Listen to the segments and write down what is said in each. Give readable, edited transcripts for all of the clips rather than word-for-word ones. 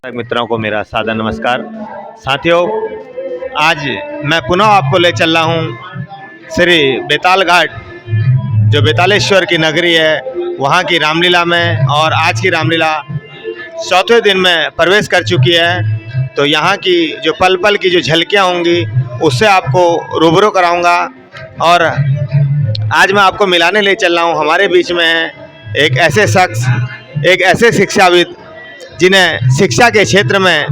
मित्रों को मेरा सादर नमस्कार। साथियों, आज मैं पुनः आपको ले चल रहा हूँ श्री बेताल घाट, जो बेतालेश्वर की नगरी है, वहाँ की रामलीला में। और आज की रामलीला चौथे दिन में प्रवेश कर चुकी है। तो यहाँ की जो पल पल की जो झलकियाँ होंगी उससे आपको रूबरू कराऊंगा। और आज मैं आपको मिलाने ले चल रहा हूँ, हमारे बीच में है एक ऐसे शख्स, एक ऐसे शिक्षाविद जिन्हें शिक्षा के क्षेत्र में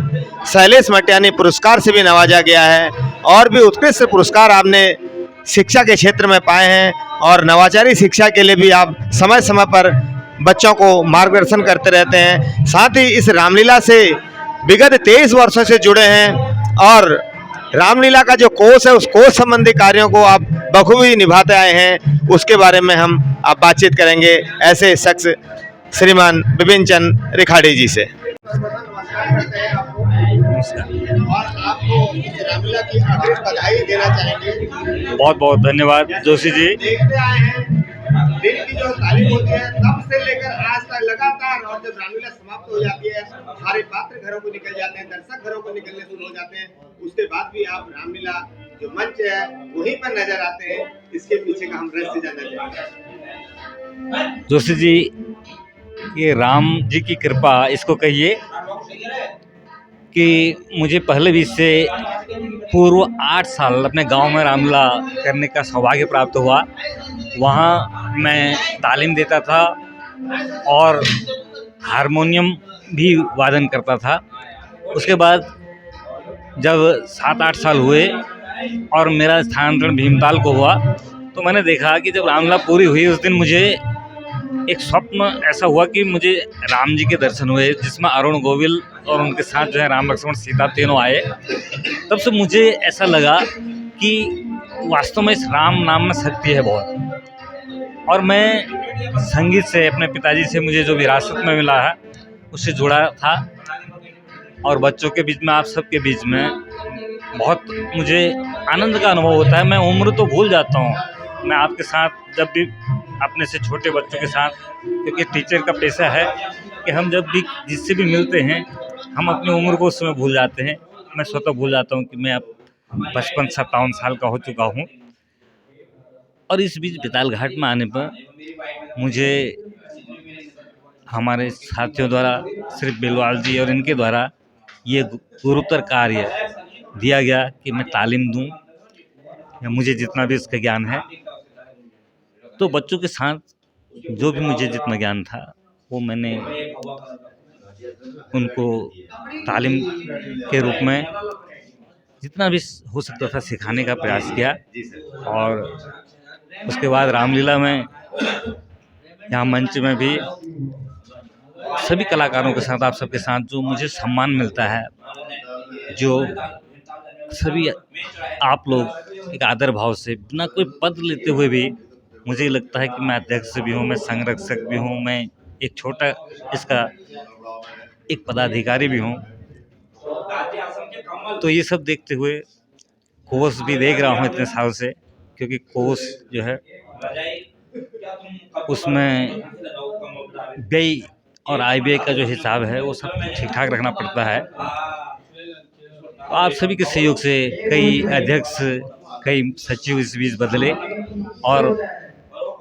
शैलेश मटियानी पुरस्कार से भी नवाजा गया है, और भी उत्कृष्ट पुरस्कार आपने शिक्षा के क्षेत्र में पाए हैं। और नवाचारी शिक्षा के लिए भी आप समय समय पर बच्चों को मार्गदर्शन करते रहते हैं। साथ ही इस रामलीला से विगत 23 वर्षों से जुड़े हैं, और रामलीला का जो कोर्स है उस कोर्स संबंधी कार्यों को आप बखूबी निभाते आए हैं। उसके बारे में हम आप बातचीत करेंगे ऐसे शख्स श्रीमान विपिन चंद रिखाड़ी जी से। और आपको इस रामलीला की अग्रिम बधाई देना चाहेंगे। बहुत बहुत धन्यवाद जोशी जी। देखते आए हैं दिन की जो तालीम होती है तब से लेकर आज तक लगातार, और जब रामलीला समाप्त हो जाती है सारे पात्र घरों को निकल जाते हैं, दर्शक घरों को निकलने शुरू हो जाते हैं, उसके बाद भी आप रामलीला जो मंच है वहीं पर नजर आते हैं। इसके पीछे का हम रहस्य जानना चाहेंगे। जोशी जी, ये राम जी की कृपा इसको कहिए कि मुझे पहले भी इससे पूर्व 8 साल अपने गांव में रामलीला करने का सौभाग्य प्राप्त हुआ। वहाँ मैं तालीम देता था और हारमोनियम भी वादन करता था। उसके बाद जब 7-8 साल हुए और मेरा स्थानांतरण भीमताल को हुआ, तो मैंने देखा कि जब रामलीला पूरी हुई उस दिन मुझे एक स्वप्न ऐसा हुआ कि मुझे राम जी के दर्शन हुए, जिसमें अरुण गोविल और उनके साथ जो है राम लक्ष्मण सीता तीनों आए। तब से मुझे ऐसा लगा कि वास्तव में इस राम नाम में शक्ति है बहुत। और मैं संगीत से, अपने पिताजी से मुझे जो विरासत में मिला है उससे जुड़ा था, और बच्चों के बीच में, आप सबके बीच में बहुत मुझे आनंद का अनुभव होता है। मैं उम्र तो भूल जाता हूँ। मैं आपके साथ जब भी अपने से छोटे बच्चों के साथ, क्योंकि टीचर का पेशा है कि हम जब भी जिससे भी मिलते हैं हम अपनी उम्र को उस समय भूल जाते हैं। मैं स्वतः भूल जाता हूँ कि मैं अब 55-57 साल का हो चुका हूँ। और इस बीच बेताल घाट में आने पर मुझे हमारे साथियों द्वारा, श्री बेलवाल जी और इनके द्वारा ये गुरुतर कार्य दिया गया कि मैं तालीम दूं, या मुझे जितना भी इसका ज्ञान है। तो बच्चों के साथ जो भी मुझे जितना ज्ञान था वो मैंने उनको तालीम के रूप में जितना भी हो सकता था सिखाने का प्रयास किया। और उसके बाद रामलीला में यहाँ मंच में भी सभी कलाकारों के साथ, आप सबके साथ जो मुझे सम्मान मिलता है, जो सभी आप लोग एक आदर भाव से बिना कोई पद लेते हुए भी, मुझे लगता है कि मैं अध्यक्ष भी हूँ, मैं संरक्षक भी हूँ, मैं एक छोटा इसका एक पदाधिकारी भी हूँ। तो ये सब देखते हुए कोर्स भी देख रहा हूँ इतने साल से, क्योंकि कोर्स जो है उसमें व्यय और आय व्यय का जो हिसाब है वो सब ठीक ठाक रखना पड़ता है। आप सभी के सहयोग से कई अध्यक्ष, कई सचिव इस बीच बदले, और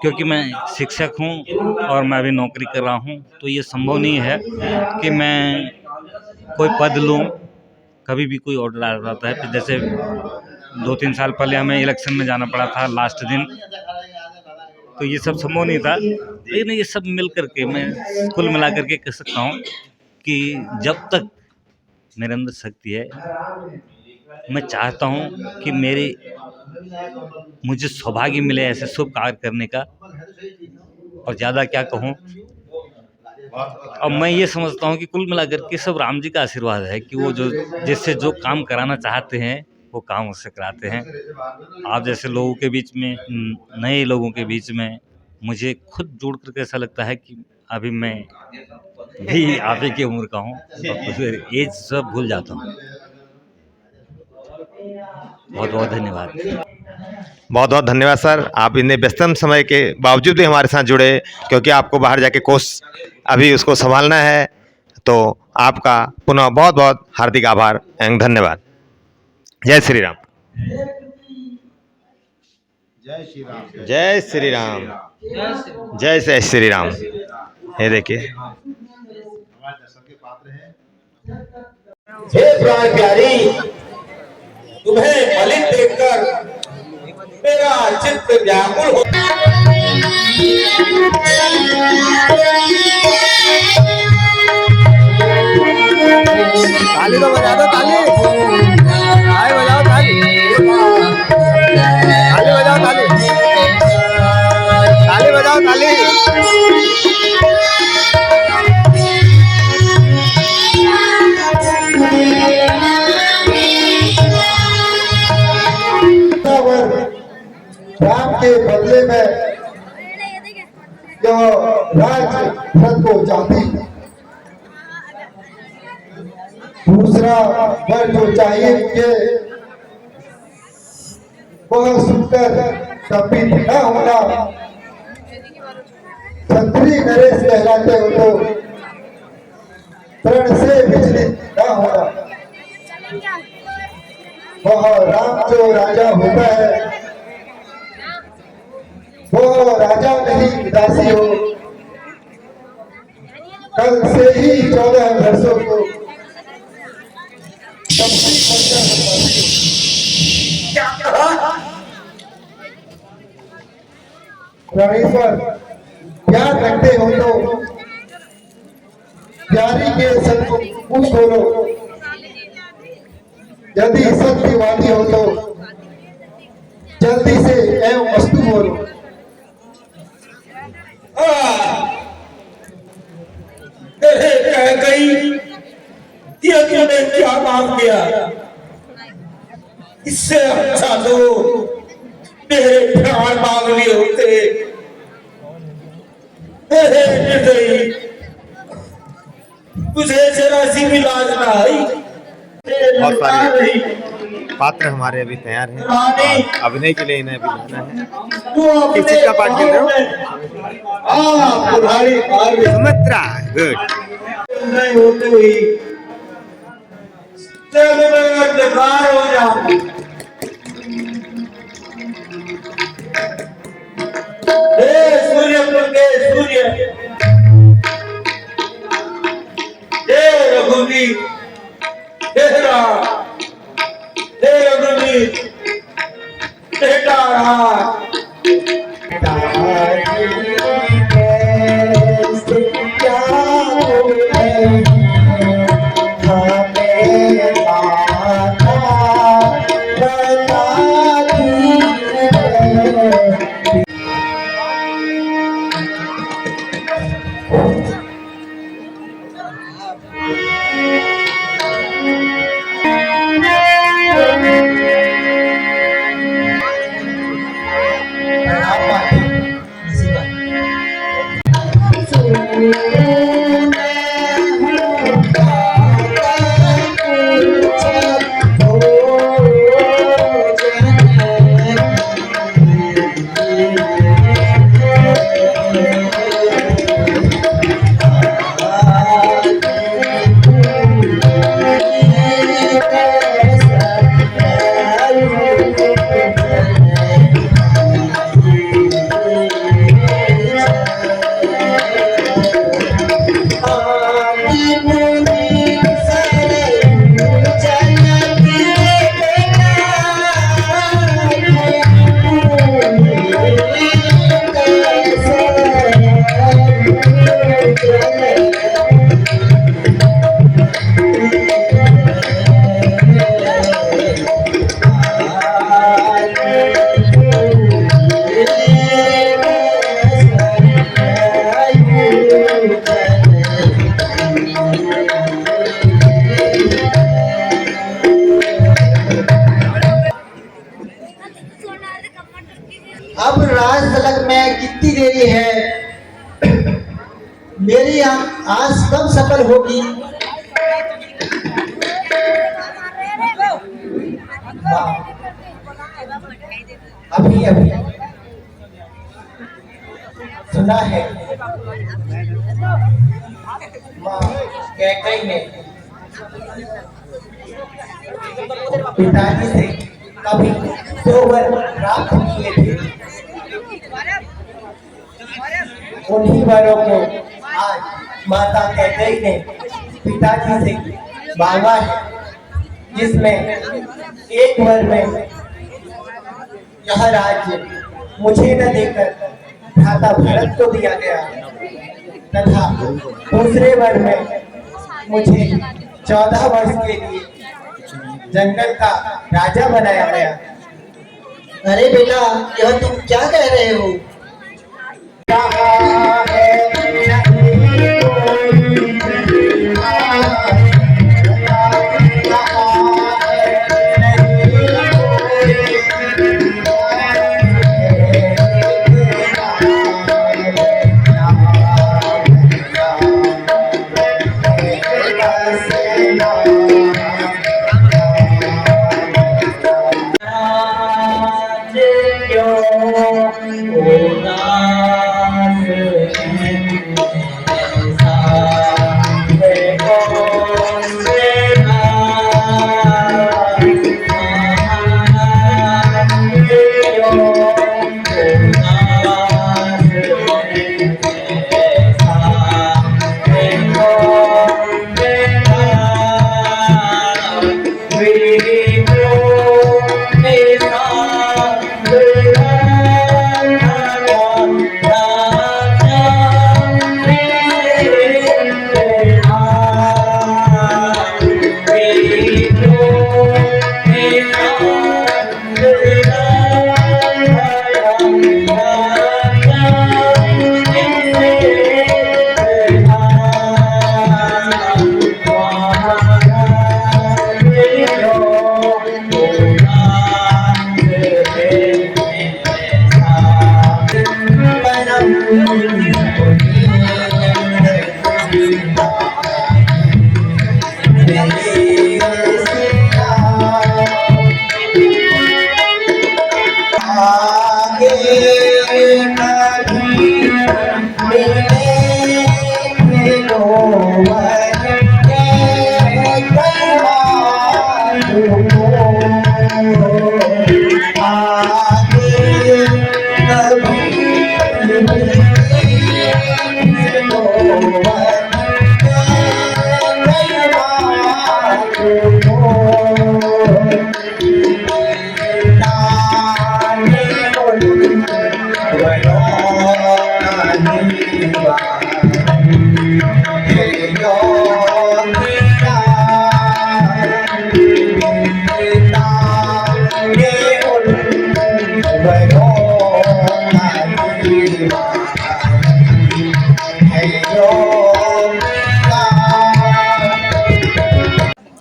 क्योंकि मैं शिक्षक हूं और मैं अभी नौकरी कर रहा हूं, तो ये संभव नहीं है कि मैं कोई पद लूं। कभी भी कोई ऑर्डर आ जाता है, जैसे 2-3 साल पहले हमें इलेक्शन में जाना पड़ा था लास्ट दिन, तो ये सब संभव नहीं था। लेकिन ये सब मिल करके मैं कुल मिला करके कह सकता हूँ कि जब तक मेरे अंदर शक्ति है, मैं चाहता हूँ कि मुझे सौभाग्य मिले ऐसे शुभ कार्य करने का, और ज़्यादा क्या कहूँ। अब मैं ये समझता हूँ कि कुल मिलाकर के सब राम जी का आशीर्वाद है कि वो जो जिससे जो काम कराना चाहते हैं वो काम उससे कराते हैं। आप जैसे लोगों के बीच में, नए लोगों के बीच में मुझे खुद जोड़ करके ऐसा लगता है कि अभी मैं भी आप ही की उम्र का हूँ, और फिर एज सब भूल जाता हूँ। बहुत बहुत धन्यवाद। बहुत बहुत धन्यवाद सर, आप इतने व्यस्तम समय के बावजूद भी हमारे साथ जुड़े, क्योंकि आपको बाहर जाके कोर्स अभी उसको संभालना है। तो आपका पुनः बहुत बहुत हार्दिक आभार एवं धन्यवाद। जय श्री राम। जय श्री राम। जय श्री राम। जय जय श्री राम। ये देखिए हमारे दर्शन के पात्र हैं। हे प्राण प्यारी, तुम्हें फलित देखकर मेरा चित्त व्याकुल हो। ताली तो बजा दो, ताली बजाओ, ताली बजाओ, ताली बजाओ, ताली। राम के बदले में जो राज्य रथ को चाहती, दूसरा वर जो चाहिए मुझे वह सुनकर कपित न होना। क्षत्रिय नरेश कहलाते हो तो प्रण से विचलित न होना। वह राम जो राजा होता है वह राजा नहीं दासी हो। कल से ही 14 वर्षों को प्राणेश्वर ध्यान रखते हो तो प्यारी के सत्पुरुष बोलो। यदि सत्यवादी हो तो जल्दी से एवं वस्तु बोलो। कह गई ये तूने क्या मांग लिया, इससे अच्छा तो मेरे प्राण मांग लिए होते। तुझे जरा सी भी लाज ना आई। बहुत सारे पात्र हमारे अभी तैयार हैं और अभिनय के लिए इन्हें अभी लाना है। किस चीज का पाठ खेल रहे हो? सुमित्रा, गुड। नहीं होते हुई चल मैं बेकार हो जाऊं। सूर्य प्रदेश सूर्य, हे रघुवीर, हे राम, हे रघुवीर, बेटा राम। अब राज तलक में कितनी देरी है, मेरी आस कब सफल होगी। अभी अभी सुना है माँ कैकई ने पिताजी से कभी 2 वर प्राप्त किए थे। उन्हीं वरों को आज माता कैकई ने पिताजी से मांगा है, जिसमें एक वर में यह राज्य मुझे न देकर भ्राता भरत को दिया गया तथा दूसरे वर में मुझे 14 वर्ष के लिए जंगल का राजा बनाया गया। अरे बेटा, यह तुम क्या कह रहे हो?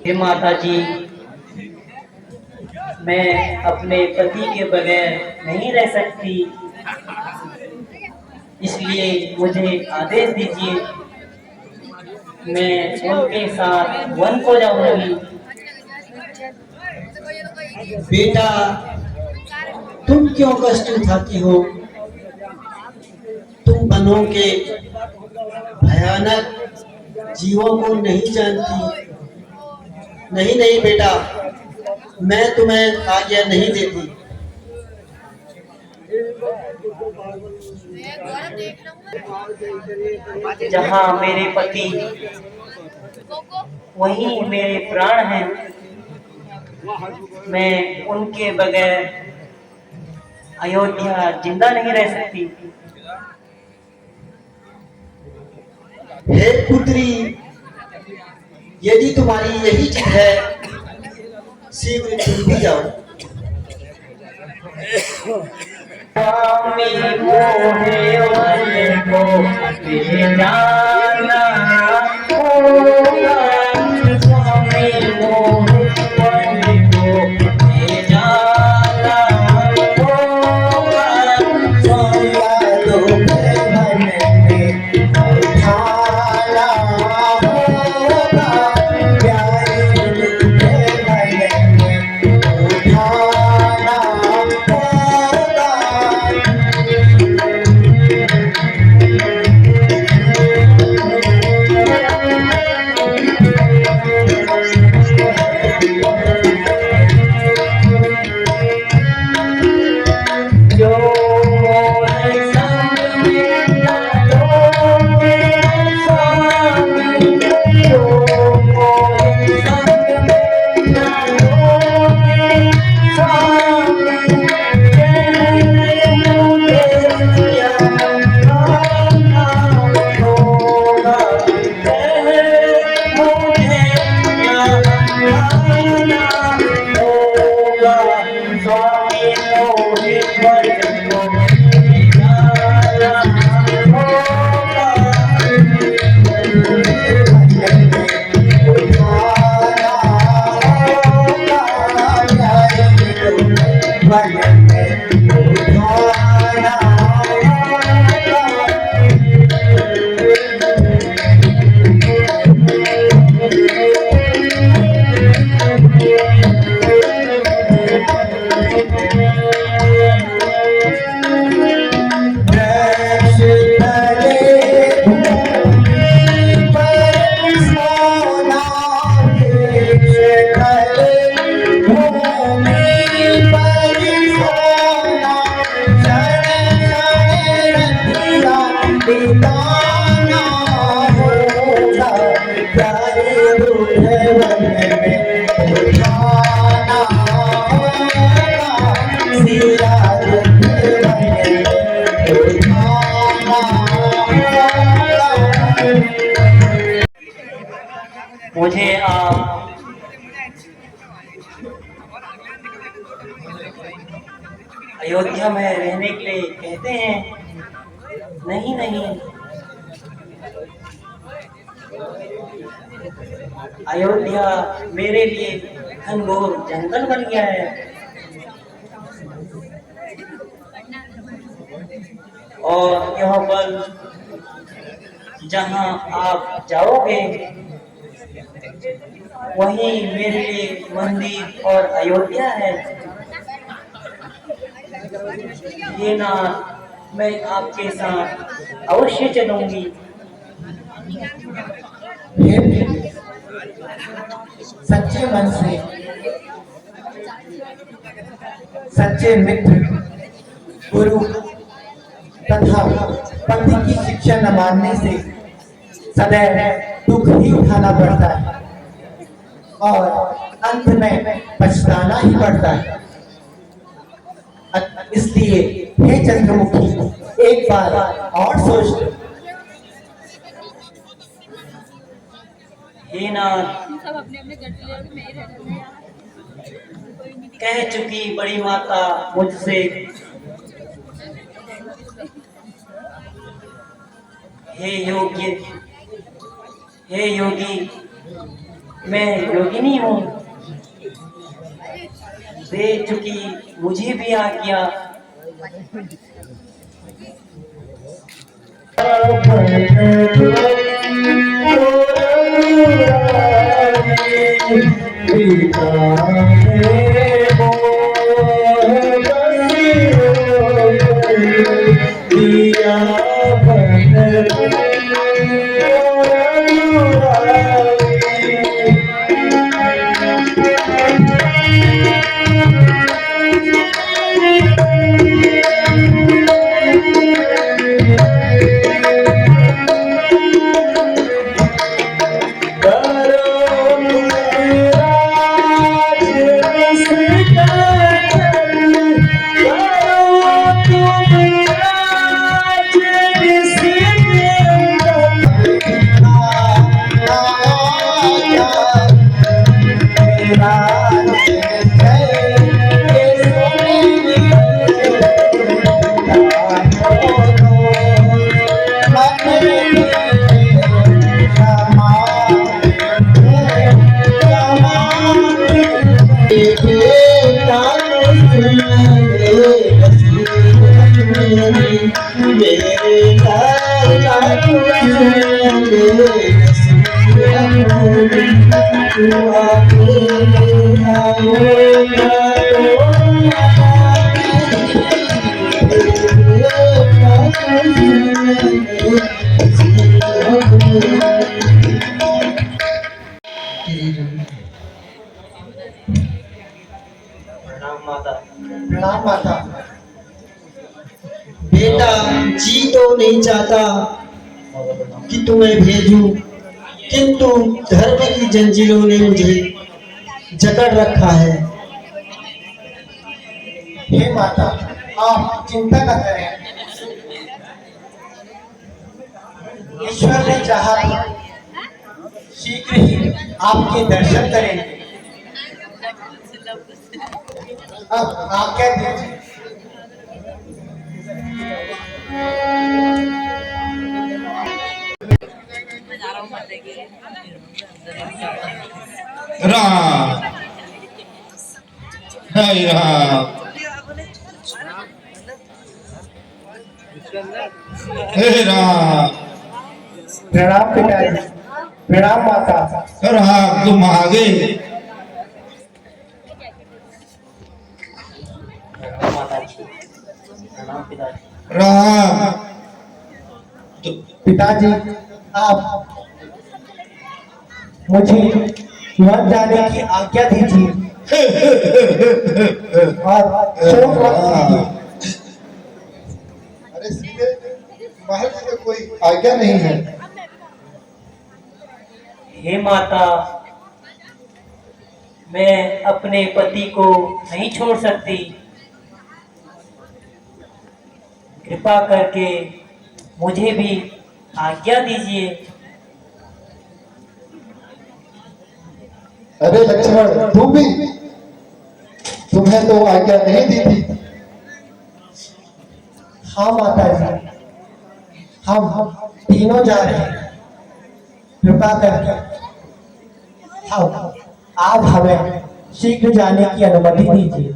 हे माता जी, मैं अपने पति के बगैर नहीं रह सकती, इसलिए मुझे आदेश दीजिए, मैं उनके साथ वन को जाऊंगी। बेटा, तुम क्यों कष्ट उठाती हो? तुम वनों के भयानक जीवों को नहीं जानती। नहीं नहीं बेटा, मैं तुम्हें आज्ञा नहीं देती। जहाँ मेरे पति वहीं मेरे प्राण हैं, मैं उनके बगैर अयोध्या जिंदा नहीं रह सकती। हे पुत्री, यदि तुम्हारी यही जिद है, शीघ्र तुम भी जाओ। स्वामी मोहे वन को ले जाना होगा, स्वामी मोहे वन को ले जाना होगा, तो मन में उठाना होगा, प्यारे मन में उठाना होगा। होगा स्वामी मोहित भजनों में गाना होगा मुझे आप अयोध्या में रहने के लिए कहते हैं? नहीं नहीं, अयोध्या मेरे लिए घनघोर जंगल बन गया है और यहाँ पर जहाँ आप जाओगे वहीं मेरे लिए मंदिर और अयोध्या है। ये ना मैं आपके साथ अवश्य चलूंगी। सच्चे मन से सच्चे मित्र गुरु तथा पति की शिक्षा न मानने से सदैव दुख ही उठाना पड़ता है और अंत में पछताना ही पड़ता है। इसलिए हे चंद्रमुखी एक बार और सोच लो। हे नाथ, कह चुकी बड़ी माता मुझसे, हे योगी, मैं योगिनी हूँ। दे चुकी मुझे भी आज्ञा। प्रणाम माता। बेटा जी तो नहीं चाहता कि तुम्हें भेजूं, किंतु धर्म की जंजीरों ने मुझे जकड़ रखा है। हे माता, आप चिंता न करें। ईश्वर ने चाहा शीघ्र ही आपके दर्शन करेंगे। अब आज्ञा दीजिए। राम हाय राम हे राम। प्रणाम पिताजी, प्रणाम माता। राम तुम आगे। राम पिताजी, आप मुझे वन जाने की आज्ञा दीजिए और शोक मत कीजिए। अरे सीधे महल से कोई आज्ञा नहीं है। हे माता, मैं अपने पति को नहीं छोड़ सकती। कृपा करके मुझे भी आज्ञा दीजिए। अरे लक्ष्मण तू भी, तुम्हें तो आज्ञा नहीं दी थी। हाँ माता जी, हम तीनों जा रहे हैं। कृपा करके आप हमें शीघ्र जाने की अनुमति दीजिए।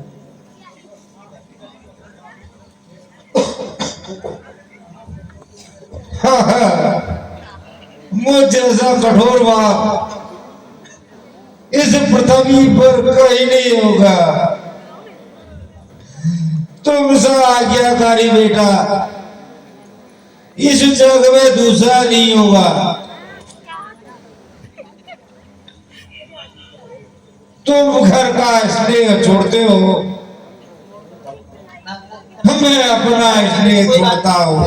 हाँ हाँ, मुझ जैसा कठोर बाप इस पृथ्वी पर कहीं नहीं होगा। तुम सा आज्ञाकारी बेटा इस जग में दूसरा नहीं होगा। तुम घर का स्नेह छोड़ते हो, मैं अपना स्नेह छोड़ता हूँ।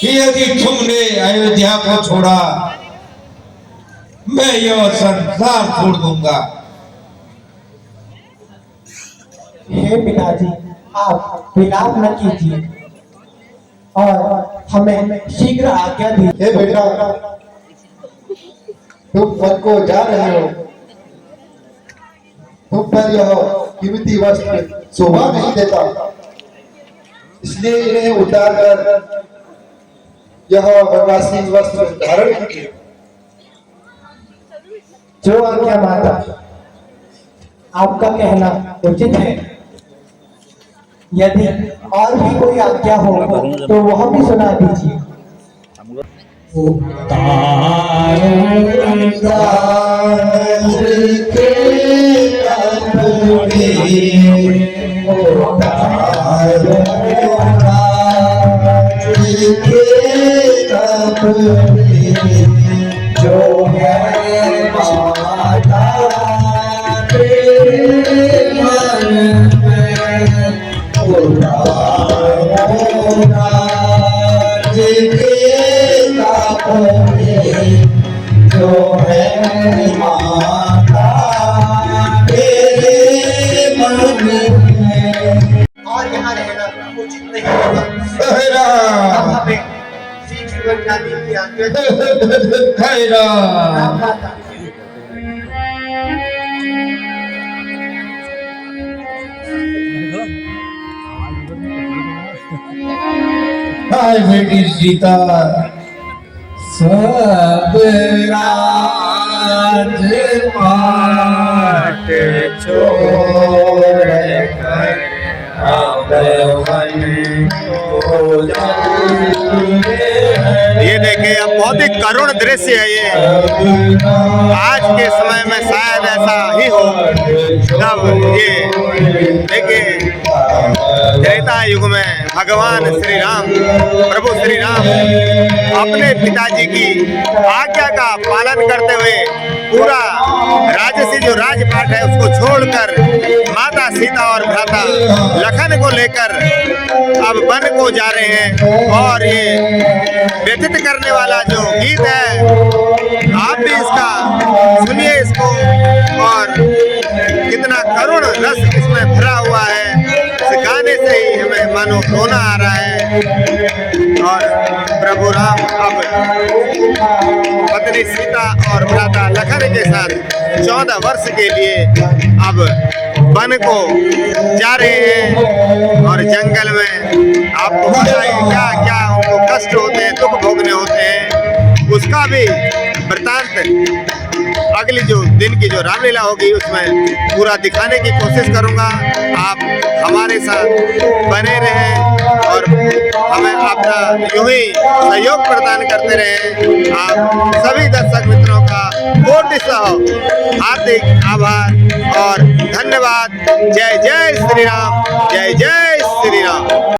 यदि तुमने अयोध्या को छोड़ा, मैं यह संसार छोड़ दूंगा। हे पिताजी, आप विलाप न कीजिए और हमें शीघ्र आज्ञा दीजिए। हे बेटा, तुम वन को जा रहे हो, तुम पर यह कीमती वस्त्र शोभा नहीं देता, इसलिए इन्हें उतार कर यह वनवासी वस्त्र धारण कीजिए। जो आज्ञा माता, आपका कहना उचित है। यदि और भी कोई आज्ञा हो तो वह भी सुना दीजिए। जो है माता तेरे मन में जो है माता तेरे मन में। और यहाँ रहना उचित नहीं होगा। अब हमें शीघ्र वन जाने की आज्ञा दीजिए। राम माता। हाय बेटी सीता, सब राज पाट छोड़ कर अब वन को ये देखिए, अब बहुत ही करुण दृश्य है ये। आज के समय में शायद ऐसा ही हो जब ये देखिए त्रेता युग में भगवान श्री राम, प्रभु श्री राम अपने पिताजी की आज्ञा का पालन करते हुए पूरा राजसी जो राजपाट है उसको छोड़कर माता सीता और भ्राता लखन को लेकर अब वन को जा रहे हैं। और ये व्यथित करने वाला जो गीत है, आप भी इसका सुनिए इसको, और कितना करुण रस इसमें भरा हुआ है। इस गाने से ही हमें मानो रोना आ रहा है। और प्रभु राम अब अपनी सीता और भ्राता लखन के साथ 14 वर्ष के लिए अब वन को जा रहे हैं और जंगल में आपको पता है क्या क्या उनको कष्ट होते हैं, दुख भोगने होते हैं, उसका भी वृतांत अगली जो दिन की जो रामलीला होगी उसमें पूरा दिखाने की कोशिश करूंगा। आप हमारे साथ बने रहें और हमें अपना यूं ही सहयोग प्रदान करते रहें। आप सभी दर्शक मित्रों का कोटि हार्दिक आभार और धन्यवाद। जय जय श्री राम, जय जय श्री राम।